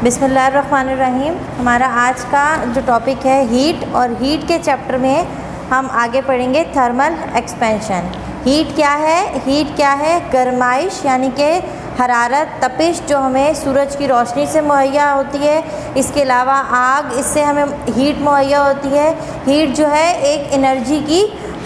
बिस्मिल्लाहिर्रहमानिर्रहीम। हमारा आज का जो टॉपिक है हीट, और हीट के चैप्टर में हम आगे पढ़ेंगे थर्मल एक्सपेंशन। हीट क्या है? हीट क्या है? गर्माइश यानी कि हरारत, तपिश जो हमें सूरज की रोशनी से मुहैया होती है। इसके अलावा आग, इससे हमें हीट मुहैया होती है। हीट जो है एक एनर्जी की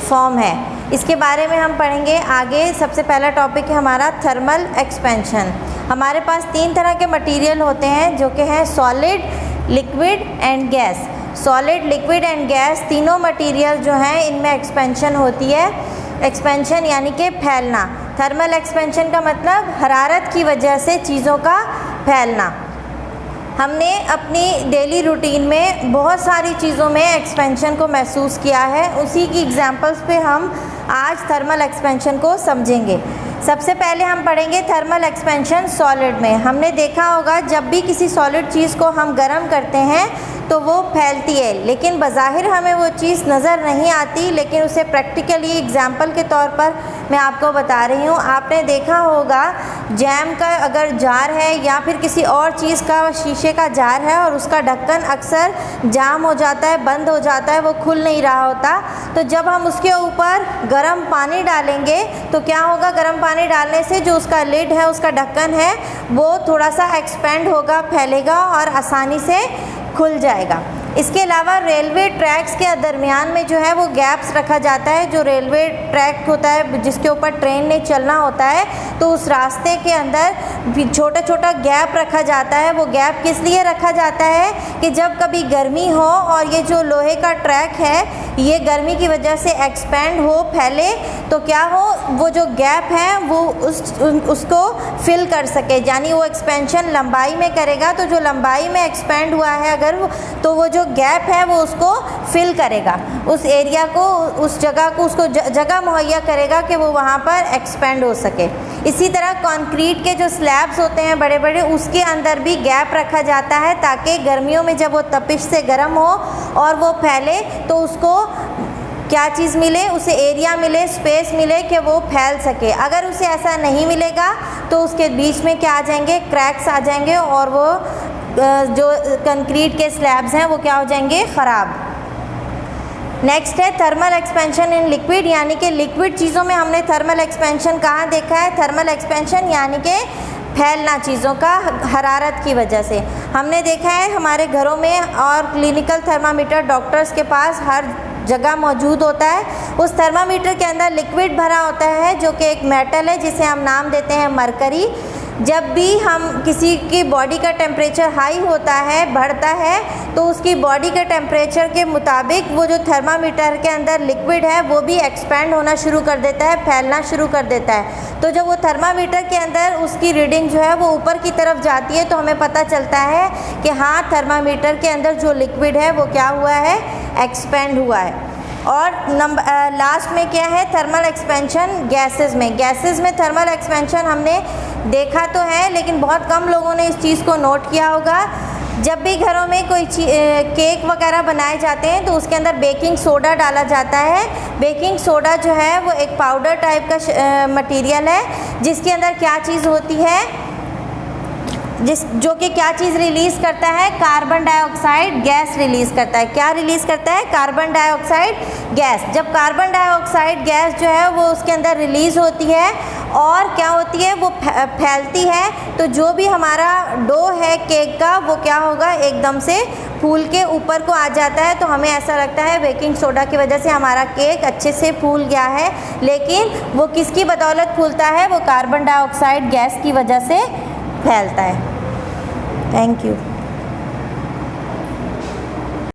फॉर्म है। इसके बारे में हम पढ़ेंगे आगे। सबसे पहला टॉपिक है हमारा थर्मल एक्सपेंशन। हमारे पास तीन तरह के मटेरियल होते हैं जो कि हैं solid, liquid and gas. Solid, liquid and gas तीनों मटेरियल जो हैं इनमें एक्सपेंशन होती है। एक्सपेंशन यानी कि फैलना। थर्मल एक्सपेंशन का मतलब हरारत की वजह से चीज़ों का फैलना। हमने अपनी डेली रूटीन में बहुत सारी चीज़ों में एक्सपेंशन को महसूस किया है। उसी की एग्जांपल्स पे हम आज थर्मल एक्सपेंशन को समझेंगे। सबसे पहले हम पढ़ेंगे थर्मल एक्सपेंशन सॉलिड में। हमने देखा होगा जब भी किसी सॉलिड चीज़ को हम गर्म करते हैं तो वो फैलती है, लेकिन बज़ाहिर हमें वो चीज़ नज़र नहीं आती, लेकिन उसे प्रैक्टिकली एग्जाम्पल के तौर पर मैं आपको बता रही हूँ। आपने देखा होगा जैम का अगर जार है या फिर किसी और चीज़ का, शीशे का जार है और उसका ढक्कन अक्सर जाम हो जाता है, बंद हो जाता है, वो खुल नहीं रहा होता। तो जब हम उसके ऊपर गर्म पानी डालेंगे तो क्या होगा? गर्म पानी डालने से जो उसका लिड है, उसका ढक्कन है, वो थोड़ा सा एक्सपेंड होगा, फैलेगा और आसानी से खुल जाएगा। इसके अलावा रेलवे ट्रैक्स के दरमियान में जो है वो गैप्स रखा जाता है। जो रेलवे ट्रैक होता है जिसके ऊपर ट्रेन ने चलना होता है, तो उस रास्ते के अंदर भी छोटा छोटा गैप रखा जाता है। वो गैप किस लिए रखा जाता है कि जब कभी गर्मी हो और ये जो लोहे का ट्रैक है ये गर्मी की वजह से एक्सपेंड हो, फैले, तो क्या हो, वो जो गैप है वो उसको फिल कर सके। यानी वो एक्सपेंशन लंबाई में करेगा, तो जो लंबाई में एक्सपेंड हुआ है अगर तो वो जो गैप है वो उसको फिल करेगा, उस एरिया को, उस जगह को, उसको जगह मुहैया करेगा कि वो वहाँ पर एक्सपेंड हो सके। इसी तरह कंक्रीट के जो स्लैब्स होते हैं बड़े बड़े, उसके अंदर भी गैप रखा जाता है ताकि गर्मियों में जब वो तपिश से गर्म हो और वो फैले तो उसको क्या चीज़ मिले, उसे एरिया मिले, स्पेस मिले कि वो फैल सके। अगर उसे ऐसा नहीं मिलेगा तो उसके बीच में क्या आ जाएंगे? क्रैक्स आ जाएंगे और वो जो कंक्रीट के स्लैब्स हैं वो क्या हो जाएंगे? ख़राब। नेक्स्ट है थर्मल एक्सपेंशन इन लिक्विड, यानी कि लिक्विड चीज़ों में हमने थर्मल एक्सपेंशन कहाँ देखा है? थर्मल एक्सपेंशन यानी कि फैलना चीज़ों का हरारत की वजह से। हमने देखा है हमारे घरों में और क्लिनिकल थर्मामीटर डॉक्टर्स के पास हर जगह मौजूद होता है। उस थर्मामीटर के अंदर लिक्विड भरा होता है जो कि एक मेटल है जिसे हम नाम देते हैं मरकरी। जब भी हम किसी की बॉडी का टेम्परेचर हाई होता है, बढ़ता है, तो उसकी बॉडी के टेम्परेचर के मुताबिक वो जो थर्मामीटर के अंदर लिक्विड है वो भी एक्सपेंड होना शुरू कर देता है, फैलना शुरू कर देता है। तो जब वो थर्मामीटर के अंदर उसकी रीडिंग जो है वो ऊपर की तरफ जाती है तो हमें पता चलता है कि हाँ, थर्मामीटर के अंदर जो लिक्विड है वो क्या हुआ है? एक्सपेंड हुआ है। और लास्ट में क्या है? थर्मल एक्सपेंशन गैसेस में। गैसेस में थर्मल एक्सपेंशन हमने देखा तो है, लेकिन बहुत कम लोगों ने इस चीज़ को नोट किया होगा। जब भी घरों में कोई केक वगैरह बनाए जाते हैं तो उसके अंदर बेकिंग सोडा डाला जाता है। बेकिंग सोडा जो है वो एक पाउडर टाइप का मटेरियल है जिसके अंदर क्या चीज़ होती है, जो कि क्या चीज़ रिलीज़ करता है? कार्बन डाइऑक्साइड गैस रिलीज़ करता है। क्या रिलीज़ करता है? Carbon dioxide gas. जब कार्बन डाइऑक्साइड गैस जो है वो उसके अंदर रिलीज़ होती है और क्या होती है? वो फैलती है, तो जो भी हमारा डो है केक का वो क्या होगा? एकदम से फूल के ऊपर को आ जाता है। तो हमें ऐसा लगता है बेकिंग सोडा की वजह से हमारा केक अच्छे से फूल गया है, लेकिन वो किसकी बदौलत फूलता है? वो कार्बन डाइऑक्साइड गैस की वजह से फैलता है। Thank you.